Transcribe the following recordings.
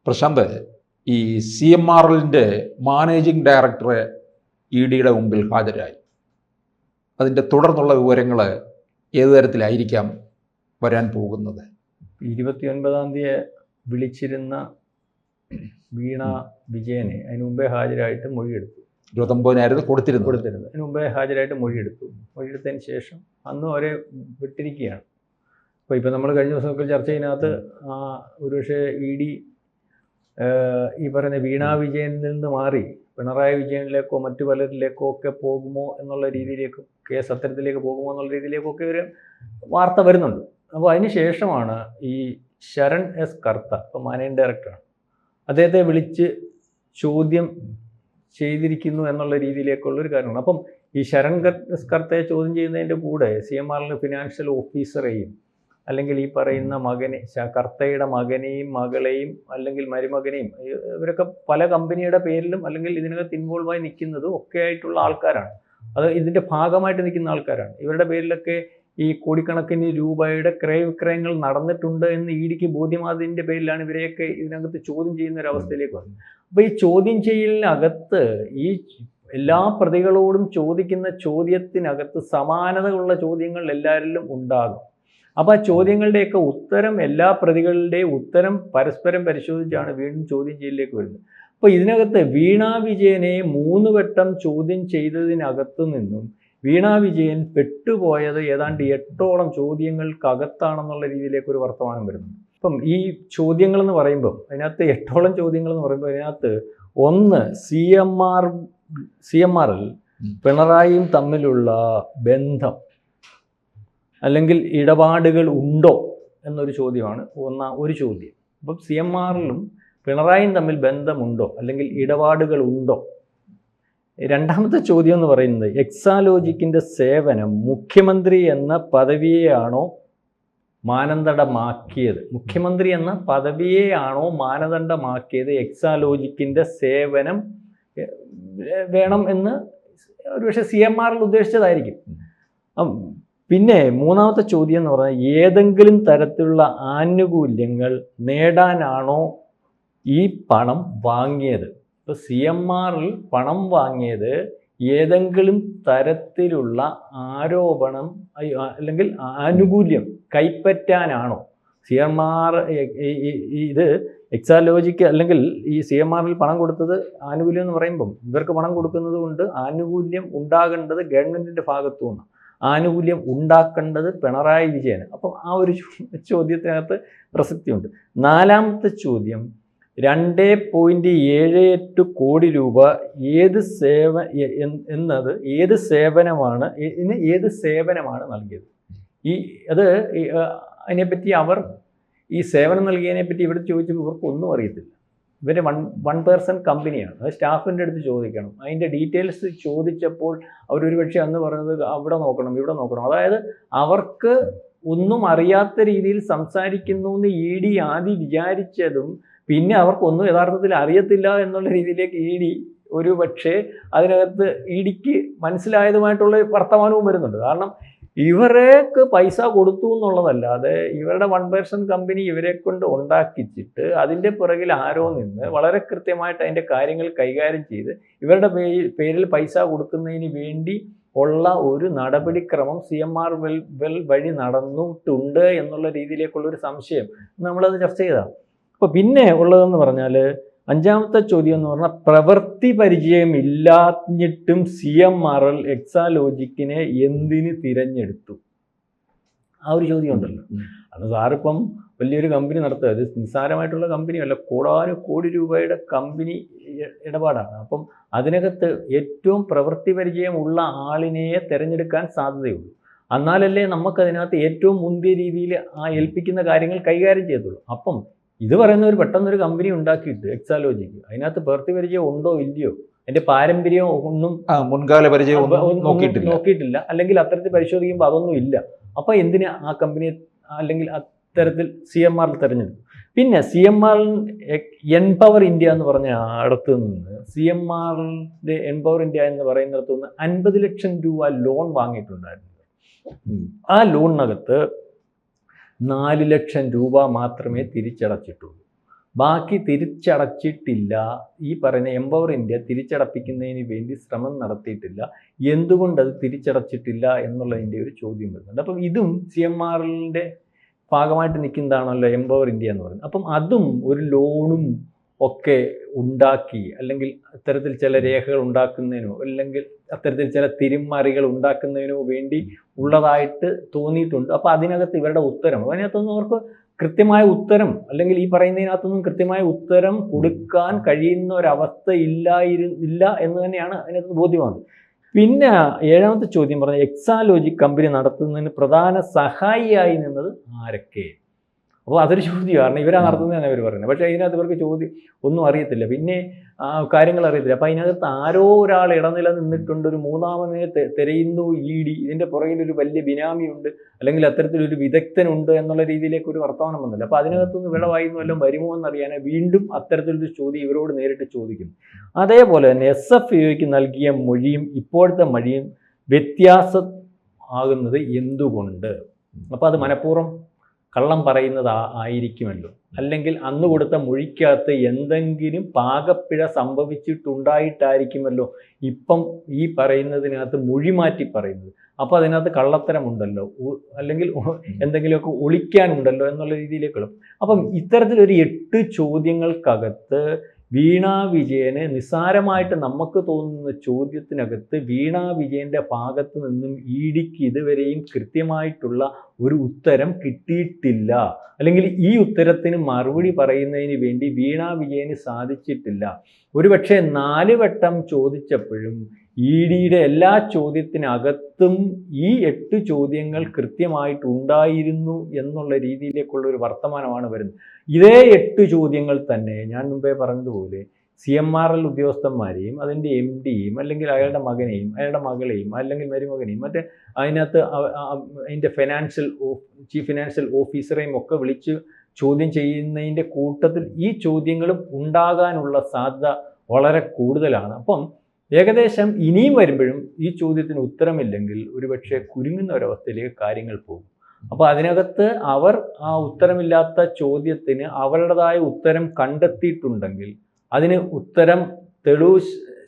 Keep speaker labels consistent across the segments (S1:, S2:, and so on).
S1: പ്രശാന്ത്, ഈ CMRLന്റെ മാനേജിംഗ് ഡയറക്ടറെ EDയുടെ മുമ്പിൽ ഹാജരായി. അതിൻ്റെ തുടർന്നുള്ള വിവരങ്ങൾ ഏതു തരത്തിലായിരിക്കാം വരാൻ പോകുന്നത്?
S2: 29-ാം തീയതി വിളിച്ചിരുന്ന വീണ വിജയനെ അതിന് മുമ്പേ ഹാജരായിട്ട് മൊഴിയെടുത്തു.
S1: 29-നായിരുന്നു കൊടുത്തിരുന്നത്.
S2: അതിന് മുമ്പേ ഹാജരായിട്ട് മൊഴിയെടുത്തതിന് ശേഷം അന്ന് അവരെ വിട്ടിരിക്കുകയാണ്. അപ്പോൾ ഇപ്പോൾ നമ്മൾ കഴിഞ്ഞ ദിവസമൊക്കെ ചർച്ച ചെയ്യുന്നതിനകത്ത് ഒരുപക്ഷെ ED ഈ പറയുന്ന വീണ വിജയനിൽ നിന്ന് മാറി പിണറായി വിജയനിലേക്കോ മറ്റു പലരിലേക്കോ ഒക്കെ പോകുമോ എന്നുള്ള രീതിയിലേക്കും കേസ് അത്തരത്തിലേക്ക് പോകുമോ എന്നുള്ള രീതിയിലേക്കൊക്കെ ഒരു വാർത്ത വരുന്നുണ്ട്. അപ്പോൾ അതിന് ശേഷമാണ് ഈ ശരൺ എസ് കർത്ത, ഇപ്പോൾ മാനേജിംഗ് ഡയറക്ടറാണ്, അദ്ദേഹത്തെ വിളിച്ച് ചോദ്യം ചെയ്തിരിക്കുന്നു എന്നുള്ള രീതിയിലേക്കുള്ളൊരു കാര്യമാണ്. അപ്പം ഈ ശരൺ എസ് കർത്തയെ ചോദ്യം ചെയ്യുന്നതിൻ്റെ കൂടെ CMRL ഫിനാൻഷ്യൽ ഓഫീസറെയും അല്ലെങ്കിൽ ഈ പറയുന്ന കർത്തയുടെ മകനെയും മകളെയും അല്ലെങ്കിൽ മരുമകനെയും, ഇവരൊക്കെ പല കമ്പനിയുടെ പേരിലും അല്ലെങ്കിൽ ഇതിനകത്ത് ഇൻവോൾവായി നിൽക്കുന്നതും ഒക്കെ ആയിട്ടുള്ള ആൾക്കാരാണ്. അത് ഇതിൻ്റെ ഭാഗമായിട്ട് നിൽക്കുന്ന ആൾക്കാരാണ്. ഇവരുടെ പേരിലൊക്കെ ഈ കോടിക്കണക്കിന് രൂപയുടെ ക്രയവിക്രയങ്ങൾ നടന്നിട്ടുണ്ട് എന്ന് EDക്ക് ബോധ്യമായതിൻ്റെ പേരിലാണ് ഇവരെയൊക്കെ ഇതിനകത്ത് ചോദ്യം ചെയ്യുന്ന ഒരവസ്ഥയിലേക്ക് വന്നത്. അപ്പോൾ ഈ ചോദ്യം ചെയ്യലിനകത്ത് ഈ എല്ലാ പ്രതികളോടും ചോദിക്കുന്ന ചോദ്യത്തിനകത്ത് സമാനതയുള്ള ചോദ്യങ്ങൾ എല്ലാവരിലും ഉണ്ടാകും. അപ്പോൾ ആ ചോദ്യങ്ങളുടെയൊക്കെ ഉത്തരം, എല്ലാ പ്രതികളുടെയും ഉത്തരം പരസ്പരം പരിശോധിച്ചാണ് വീണ്ടും ചോദ്യം ചെയ്യലിലേക്ക് വരുന്നത്. അപ്പോൾ ഇതിനകത്ത് വീണ വിജയനെ 3 വട്ടം ചോദ്യം ചെയ്തതിനകത്തു നിന്നും വീണ വിജയൻ പെട്ടുപോയത് ഏതാണ്ട് 8ഓളം ചോദ്യങ്ങൾക്കകത്താണെന്നുള്ള രീതിയിലേക്ക് ഒരു വർത്തമാനം വരുന്നുണ്ട്. അപ്പം ഈ ചോദ്യങ്ങളെന്ന് പറയുമ്പം അതിനകത്ത് 8ഓളം ചോദ്യങ്ങളെന്ന് പറയുമ്പോൾ അതിനകത്ത് ഒന്ന് CMRL പിണറായിയും തമ്മിലുള്ള ബന്ധം അല്ലെങ്കിൽ ഇടപാടുകൾ ഉണ്ടോ എന്നൊരു ചോദ്യമാണ് ഒരു ചോദ്യം. അപ്പം CMRLും പിണറായിയും തമ്മിൽ ബന്ധമുണ്ടോ അല്ലെങ്കിൽ ഇടപാടുകൾ ഉണ്ടോ? രണ്ടാമത്തെ ചോദ്യം എന്ന് പറയുന്നത് എക്സാലോജിക്കിൻ്റെ സേവനം മുഖ്യമന്ത്രി എന്ന പദവിയെയാണോ മാനദണ്ഡമാക്കിയത്? മുഖ്യമന്ത്രി എന്ന പദവിയെയാണോ മാനദണ്ഡമാക്കിയത്? എക്സാലോജിക്കിൻ്റെ സേവനം വേണം എന്ന് ഒരുപക്ഷെ CMRL ഉദ്ദേശിച്ചതായിരിക്കും. പിന്നെ മൂന്നാമത്തെ ചോദ്യം എന്ന് പറഞ്ഞാൽ ഏതെങ്കിലും തരത്തിലുള്ള ആനുകൂല്യങ്ങൾ നേടാനാണോ ഈ പണം വാങ്ങിയത്? ഇപ്പോൾ CMRL പണം വാങ്ങിയത് ഏതെങ്കിലും തരത്തിലുള്ള ആരോപണം അല്ലെങ്കിൽ ആനുകൂല്യം കൈപ്പറ്റാനാണോ? ഇത് എക്സാലോജിക്ക് അല്ലെങ്കിൽ ഈ CMRL പണം കൊടുത്തത് ആനുകൂല്യം എന്ന് പറയുമ്പം ഇവർക്ക് പണം കൊടുക്കുന്നത് കൊണ്ട് ആനുകൂല്യം ഉണ്ടാകേണ്ടത് ഗവൺമെൻറ്റിൻ്റെ ഭാഗത്തു നിന്ന്, ആനുകൂല്യം ഉണ്ടാക്കേണ്ടത് പിണറായി വിജയന്. അപ്പം ആ ഒരു ചോദ്യത്തിനകത്ത് പ്രസക്തിയുണ്ട്. നാലാമത്തെ ചോദ്യം 2.78 കോടി രൂപ ഏത് സേവനമാണ് നൽകിയത്? അതിനെപ്പറ്റി ഈ സേവനം നൽകിയതിനെപ്പറ്റി ഇവിടെ ചോദിച്ചപ്പോൾ ഇവർക്കൊന്നും അറിയത്തില്ല. ഇവർ വൺ പേഴ്സൺ കമ്പനിയാണ്. അത് സ്റ്റാഫിൻ്റെ അടുത്ത് ചോദിക്കണം. അതിൻ്റെ ഡീറ്റെയിൽസ് ചോദിച്ചപ്പോൾ അവരൊരു പക്ഷേ അന്ന് പറഞ്ഞത് അവിടെ നോക്കണം ഇവിടെ നോക്കണം. അതായത് അവർക്ക് ഒന്നും അറിയാത്ത രീതിയിൽ സംസാരിക്കുന്നു എന്ന് ED ആദ്യം വിചാരിച്ചതും പിന്നെ അവർക്കൊന്നും യഥാർത്ഥത്തിൽ അറിയത്തില്ല എന്നുള്ള രീതിയിലേക്ക് ED ഒരു പക്ഷേ അതിനകത്ത് EDക്ക് മനസ്സിലായതുമായിട്ടുള്ള വർത്തമാനവും വരുന്നുണ്ട്. കാരണം ഇവർക്ക് പൈസ കൊടുത്തു എന്നുള്ളതല്ലാതെ ഇവരുടെ വൺ പേഴ്സൺ കമ്പനി ഇവരെ കൊണ്ട് ഉണ്ടാക്കിച്ചിട്ട് അതിൻ്റെ പുറകിൽ ആരോ നിന്ന് വളരെ കൃത്യമായിട്ട് അതിൻ്റെ കാര്യങ്ങൾ കൈകാര്യം ചെയ്ത് ഇവരുടെ പേരിൽ പൈസ കൊടുക്കുന്നതിന് വേണ്ടി ഉള്ള ഒരു നടപടിക്രമം CMRL വഴി നടന്നിട്ടുണ്ട് എന്നുള്ള രീതിയിലേക്കുള്ളൊരു സംശയം നമ്മളത് ചർച്ച ചെയ്തതാണ്. അപ്പോൾ പിന്നെ ഉള്ളതെന്ന് പറഞ്ഞാൽ അഞ്ചാമത്തെ ചോദ്യം എന്ന് പറഞ്ഞാൽ പ്രവൃത്തി പരിചയം ഇല്ലാഞ്ഞിട്ടും CMRL എക്സാലോജിക്കിനെ എന്തിന് തിരഞ്ഞെടുത്തു? ആ ഒരു ചോദ്യം ഉണ്ടല്ലോ. അത് സാറിപ്പം വലിയൊരു കമ്പനി നടത്തുക, അത് നിസ്സാരമായിട്ടുള്ള കമ്പനിയല്ല, കോടി രൂപയുടെ കമ്പനി ഇടപാടാണ്. അപ്പം അതിനകത്ത് ഏറ്റവും പ്രവൃത്തി പരിചയമുള്ള ആളിനെ തിരഞ്ഞെടുക്കാൻ സാധ്യതയുള്ളൂ. എന്നാലല്ലേ നമുക്കതിനകത്ത് ഏറ്റവും മുന്തിയ രീതിയിൽ ആ ഏൽപ്പിക്കുന്ന കാര്യങ്ങൾ കൈകാര്യം ചെയ്തുള്ളൂ. അപ്പം ഇത് പറയുന്ന പെട്ടെന്നൊരു കമ്പനി ഉണ്ടാക്കിയിട്ട് എക്സാലോജിക്ക് അതിനകത്ത് പ്രവൃത്തി പരിചയം ഉണ്ടോ ഇല്ലയോ, അതിൻ്റെ പാരമ്പര്യം ഒന്നും
S1: മുൻകാല പരിചയം
S2: നോക്കിയിട്ടില്ല, അല്ലെങ്കിൽ അത്തരത്തിൽ പരിശോധിക്കുമ്പോൾ അതൊന്നും ഇല്ല. അപ്പോൾ എന്തിനാ ആ കമ്പനിയെ അല്ലെങ്കിൽ അത്തരത്തിൽ CMRL തിരഞ്ഞെടുത്തു? പിന്നെ CMRL എൻപവർ ഇന്ത്യ എന്ന് പറഞ്ഞ അടുത്ത് നിന്ന് CMRLന്റെ എൻപവർ ഇന്ത്യ എന്ന് പറയുന്നിടത്തു നിന്ന് 50 ലക്ഷം രൂപ ലോൺ വാങ്ങിയിട്ടുണ്ടായിരുന്നു. ആ ലോണിനകത്ത് 4 ലക്ഷം രൂപ മാത്രമേ തിരിച്ചടച്ചിട്ടുള്ളൂ. ബാക്കി തിരിച്ചടച്ചിട്ടില്ല. ഈ പറയുന്ന എംപവർ ഇന്ത്യ തിരിച്ചടപ്പിക്കുന്നതിന് വേണ്ടി ശ്രമം നടത്തിയിട്ടില്ല. എന്തുകൊണ്ടത് തിരിച്ചടച്ചിട്ടില്ല എന്നുള്ളതിൻ്റെ ഒരു ചോദ്യം വരുന്നുണ്ട്. അപ്പം ഇതും CMRLന്റെ ഭാഗമായിട്ട് നിൽക്കുന്നതാണല്ലോ എംപവർ ഇന്ത്യ എന്ന് പറയുന്നത്. അപ്പം അതും ഒരു ലോണും ഒക്കെ ഉണ്ടാക്കി, അല്ലെങ്കിൽ അത്തരത്തിൽ ചില രേഖകൾ ഉണ്ടാക്കുന്നതിനോ അല്ലെങ്കിൽ അത്തരത്തിൽ ചില തിരിമറികൾ ഉണ്ടാക്കുന്നതിനോ വേണ്ടി ഉള്ളതായിട്ട് തോന്നിയിട്ടുണ്ട്. അപ്പോൾ അതിനകത്ത് ഇവരുടെ ഉത്തരം, അതിനകത്തൊന്നും അവർക്ക് കൃത്യമായ ഉത്തരം, അല്ലെങ്കിൽ ഈ പറയുന്നതിനകത്തൊന്നും കൃത്യമായ ഉത്തരം കൊടുക്കാൻ കഴിയുന്ന ഒരവസ്ഥ ഇല്ല എന്ന് തന്നെയാണ് അതിനകത്ത് ബോധ്യമാകുന്നത്. പിന്നെ 7ാമത്തെ ചോദ്യം പറഞ്ഞ എക്സാലോജിക് കമ്പനി നടത്തുന്നതിന് പ്രധാന സഹായിയായി നിന്നത് ആരൊക്കെ? അപ്പോൾ അതൊരു ചോദ്യമാണ്. കാരണം ഇവരാ നടത്തുന്നതാണ് അവർ പറയുന്നത്. പക്ഷേ അതിനകത്ത് ഇവർക്ക് ചോദ്യം ഒന്നും അറിയത്തില്ല, പിന്നെ കാര്യങ്ങൾ അറിയത്തില്ല. അപ്പോൾ അതിനകത്ത് ആരോ ഒരാൾ ഇടനില നിന്നിട്ടുണ്ട്, ഒരു മൂന്നാമനെ തിരയുന്നു ED, ഇതിൻ്റെ പുറകിൽ ഒരു വലിയ ബിനാമിയുണ്ട്, അല്ലെങ്കിൽ അത്തരത്തിലൊരു വിദഗ്ധനുണ്ട് എന്നുള്ള രീതിയിലേക്ക് ഒരു വർത്തമാനം വന്നില്ല. അപ്പോൾ അതിനകത്തുനിന്ന് വിളവായിരുന്നു വല്ലതും വരുമോ എന്നറിയാൻ വീണ്ടും അത്തരത്തിലൊരു ചോദ്യം ഇവരോട് നേരിട്ട് ചോദിക്കുന്നു. അതേപോലെ തന്നെ SFIOയ്ക്ക് നൽകിയ മൊഴിയും ഇപ്പോഴത്തെ മൊഴിയും വ്യത്യാസം ആകുന്നത് എന്തുകൊണ്ട്? അപ്പോൾ അത് മനഃപൂർവ്വം കള്ളം പറയുന്നത് ആയിരിക്കുമല്ലോ, അല്ലെങ്കിൽ അന്ന് കൊടുത്ത മൊഴിക്കകത്ത് എന്തെങ്കിലും പാകപ്പിഴ സംഭവിച്ചിട്ടുണ്ടായിട്ടായിരിക്കുമല്ലോ ഇപ്പം ഈ പറയുന്നതിനകത്ത് മൊഴി മാറ്റി പറയുന്നത്. അപ്പോൾ അതിനകത്ത് കള്ളത്തരമുണ്ടല്ലോ, അല്ലെങ്കിൽ എന്തെങ്കിലുമൊക്കെ ഒളിക്കാനുണ്ടല്ലോ എന്നുള്ള രീതിയിലേക്കുള്ള. അപ്പം ഇത്തരത്തിലൊരു 8 ചോദ്യങ്ങൾക്കകത്ത് വീണ വിജയന് നിസ്സാരമായിട്ട് നമുക്ക് തോന്നുന്ന ചോദ്യത്തിനകത്ത് വീണ വിജയൻ്റെ ഭാഗത്ത് നിന്നും EDക്ക് ഇതുവരെയും കൃത്യമായിട്ടുള്ള ഒരു ഉത്തരം കിട്ടിയിട്ടില്ല, അല്ലെങ്കിൽ ഈ ഉത്തരത്തിന് മറുപടി പറയുന്നതിന് വേണ്ടി വീണ വിജയന് സാധിച്ചിട്ടില്ല. ഒരുപക്ഷെ 4 വട്ടം ചോദിച്ചപ്പോഴും EDയുടെ എല്ലാ ചോദ്യത്തിനകത്തും ഈ 8 ചോദ്യങ്ങൾ കൃത്യമായിട്ടുണ്ടായിരുന്നു എന്നുള്ള രീതിയിലേക്കുള്ള ഒരു വർത്തമാനമാണ് വരുന്നത്. ഇതേ 8 ചോദ്യങ്ങൾ തന്നെ ഞാൻ മുമ്പേ പറഞ്ഞതുപോലെ CMRL ഉദ്യോഗസ്ഥന്മാരെയും അതിൻ്റെ MDയും അല്ലെങ്കിൽ അയാളുടെ മകനെയും അയാളുടെ മകളെയും അല്ലെങ്കിൽ മരുമകനെയും മറ്റേ അതിനകത്ത് അതിൻ്റെ ചീഫ് ഫിനാൻഷ്യൽ ഓഫീസറെയും ഒക്കെ വിളിച്ച് ചോദ്യം ചെയ്യുന്നതിൻ്റെ കൂട്ടത്തിൽ ഈ ചോദ്യങ്ങളും ഉണ്ടാകാനുള്ള സാധ്യത വളരെ കൂടുതലാണ്. അപ്പം ഏകദേശം ഇനിയും വരുമ്പോഴും ഈ ചോദ്യത്തിന് ഉത്തരമില്ലെങ്കിൽ ഒരുപക്ഷെ കുരുങ്ങുന്ന ഒരവസ്ഥയിലേക്ക് കാര്യങ്ങൾ പോകും. അപ്പോൾ അതിനകത്ത് അവർ ആ ഉത്തരമില്ലാത്ത ചോദ്യത്തിന് അവരുടേതായ ഉത്തരം കണ്ടെത്തിയിട്ടുണ്ടെങ്കിൽ, അതിന് ഉത്തരം തെളിവ്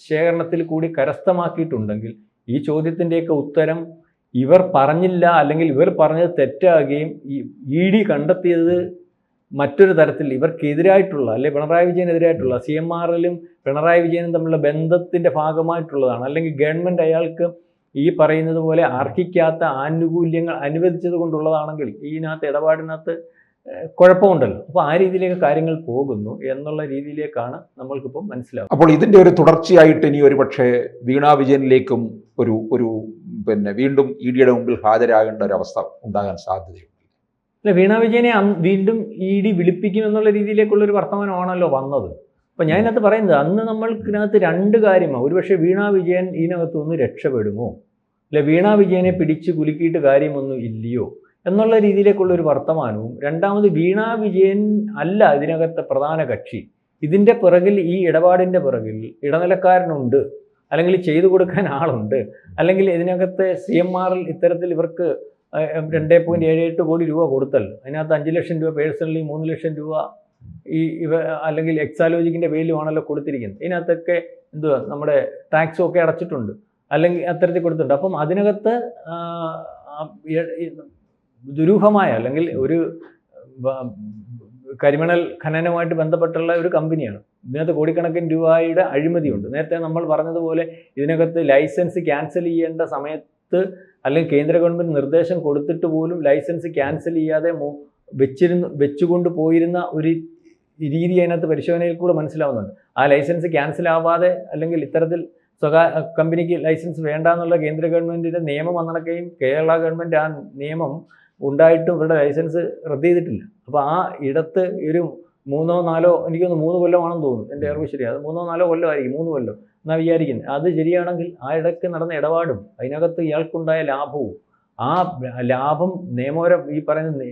S2: ശേഖരണത്തിൽ കൂടി കരസ്ഥമാക്കിയിട്ടുണ്ടെങ്കിൽ, ഈ ചോദ്യത്തിൻ്റെയൊക്കെ ഉത്തരം ഇവർ പറഞ്ഞില്ല, അല്ലെങ്കിൽ ഇവർ പറഞ്ഞത് തെറ്റാകുകയും ED കണ്ടെത്തിയത് മറ്റൊരു തരത്തിൽ ഇവർക്കെതിരായിട്ടുള്ള, അല്ലെങ്കിൽ പിണറായി വിജയനെതിരായിട്ടുള്ള, CMRLും പിണറായി വിജയനും തമ്മിലുള്ള ബന്ധത്തിൻ്റെ ഭാഗമായിട്ടുള്ളതാണ്, അല്ലെങ്കിൽ ഗവൺമെൻറ് അയാൾക്ക് ഈ പറയുന്നത് പോലെ അർഹിക്കാത്ത ആനുകൂല്യങ്ങൾ അനുവദിച്ചത് കൊണ്ടുള്ളതാണെങ്കിൽ ഇതിനകത്ത് ഇടപാടിനകത്ത് കുഴപ്പമുണ്ടല്ലോ. അപ്പോൾ ആ രീതിയിലേക്ക് കാര്യങ്ങൾ പോകുന്നു എന്നുള്ള രീതിയിലേക്കാണ് നമ്മൾക്കിപ്പോൾ മനസ്സിലാവുന്നത്.
S1: അപ്പോൾ ഇതിൻ്റെ ഒരു തുടർച്ചയായിട്ട് ഇനി ഒരു പക്ഷേ വീണ വിജയനിലേക്കും ഒരു വീണ്ടും EDയുടെ മുമ്പിൽ ഹാജരാകേണ്ട ഒരു അവസ്ഥ ഉണ്ടാകാൻ സാധ്യതയുണ്ട്.
S2: അല്ല, വീണ വിജയനെ വീണ്ടും ED വിളിപ്പിക്കും എന്നുള്ള രീതിയിലേക്കുള്ളൊരു വർത്തമാനമാണല്ലോ വന്നത്. അപ്പം ഞാൻ ഇതിനകത്ത് പറയുന്നത്, അന്ന് നമ്മൾക്കിനകത്ത് 2 കാര്യമാണ്. ഒരുപക്ഷെ വീണ വിജയൻ ഇതിനകത്തുനിന്ന് രക്ഷപ്പെടുമോ, അല്ലെ വീണ വിജയനെ പിടിച്ച് കുലുക്കിയിട്ട് കാര്യമൊന്നും ഇല്ലയോ എന്നുള്ള രീതിയിലേക്കുള്ളൊരു വർത്തമാനവും, രണ്ടാമത് വീണ വിജയൻ അല്ല ഇതിനകത്തെ പ്രധാന കക്ഷി, ഇതിൻ്റെ പിറകിൽ, ഈ ഇടപാടിൻ്റെ പിറകിൽ ഇടനിലക്കാരനുണ്ട്, അല്ലെങ്കിൽ ചെയ്തു കൊടുക്കാൻ ആളുണ്ട്, അല്ലെങ്കിൽ ഇതിനകത്തെ CMRL ഇത്തരത്തിൽ ഇവർക്ക് 2.78 കോടി രൂപ കൊടുത്തല്ലോ, അതിനകത്ത് 5 ലക്ഷം രൂപ പേഴ്സണലി, 3 ലക്ഷം രൂപ അല്ലെങ്കിൽ എക്സാലോജിക്കിൻ്റെ പേരിലുമാണല്ലോ കൊടുത്തിരിക്കുന്നത്. ഇതിനകത്തൊക്കെ എന്തുവാ നമ്മുടെ ടാക്സും ഒക്കെ അടച്ചിട്ടുണ്ട്, അല്ലെങ്കിൽ അത്തരത്തിൽ കൊടുത്തിട്ടുണ്ട്. അപ്പം അതിനകത്ത് ദുരൂഹമായ, അല്ലെങ്കിൽ ഒരു കരിമണൽ ഖനനവുമായിട്ട് ബന്ധപ്പെട്ടുള്ള ഒരു കമ്പനിയാണ്. ഇതിനകത്ത് കോടിക്കണക്കിന് രൂപയുടെ അഴിമതിയുണ്ട്. നേരത്തെ നമ്മൾ പറഞ്ഞതുപോലെ ഇതിനകത്ത് ലൈസൻസ് ക്യാൻസൽ ചെയ്യേണ്ട സമയത്ത്, അല്ലെങ്കിൽ കേന്ദ്ര ഗവൺമെൻറ് നിർദ്ദേശം കൊടുത്തിട്ട് പോലും ലൈസൻസ് ക്യാൻസൽ ചെയ്യാതെ വെച്ചുകൊണ്ട് പോയിരുന്ന ഒരു രീതി അതിനകത്ത് പരിശോധനയിൽ കൂടെ മനസ്സിലാവുന്നുണ്ട്. ആ ലൈസൻസ് ക്യാൻസൽ ആവാതെ, അല്ലെങ്കിൽ ഇത്തരത്തിൽ കമ്പനിക്ക് ലൈസൻസ് വേണ്ട എന്നുള്ള കേന്ദ്ര ഗവൺമെൻറ്റിൻ്റെ നിയമം വന്നിടക്കുകയും കേരള ഗവൺമെൻറ് ആ നിയമം ഉണ്ടായിട്ടും ഇവരുടെ ലൈസൻസ് റദ്ദ് ചെയ്തിട്ടില്ല. അപ്പോൾ ആ ഇടത്ത് ഒരു 3-4, എനിക്കൊന്ന് 3 കൊല്ലമാണെന്ന് തോന്നുന്നു, എൻ്റെ അറിവ് ശരി, അത് 3-4 കൊല്ലമായിരിക്കും, 3 കൊല്ലം എന്നാണ് വിചാരിക്കുന്നത്. അത് ശരിയാണെങ്കിൽ ആ ഇടയ്ക്ക് നടന്ന ഇടപാടും അതിനകത്ത് ഇയാൾക്കുണ്ടായ ലാഭവും, ആ ലാഭം നിയമപരം ഈ പറയുന്ന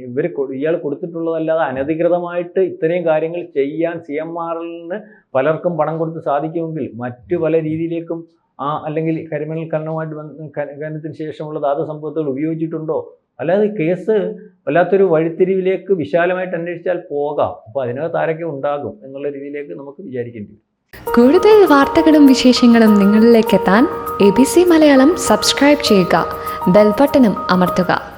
S2: ഇയാൾ കൊടുത്തിട്ടുള്ളതല്ലാതെ അനധികൃതമായിട്ട് ഇത്രയും കാര്യങ്ങൾ ചെയ്യാൻ CMRLന് പലർക്കും പണം കൊടുത്ത് സാധിക്കുമെങ്കിൽ മറ്റു പല രീതിയിലേക്കും അല്ലെങ്കിൽ കരിമണൽ ഖനനത്തിന് ശേഷമുള്ള ധാതു സമ്പത്തുകൾ ഉപയോഗിച്ചിട്ടുണ്ടോ, അല്ലാതെ കേസ് വല്ലാത്തൊരു വഴിത്തിരിവിലേക്ക് വിശാലമായിട്ട് അന്വേഷിച്ചാൽ പോകാം. അപ്പോൾ അതിനകത്ത് ആരൊക്കെ ഉണ്ടാകും എന്നുള്ള രീതിയിലേക്ക് നമുക്ക് വിചാരിക്കേണ്ടി വരും.
S3: കൂടുതൽ വാർത്തകളും വിശേഷങ്ങളും നിങ്ങളിലേക്ക് എത്താൻ ABC മലയാളം സബ്സ്ക്രൈബ് ചെയ്യുക, ബെൽബട്ടനും അമർത്തുക.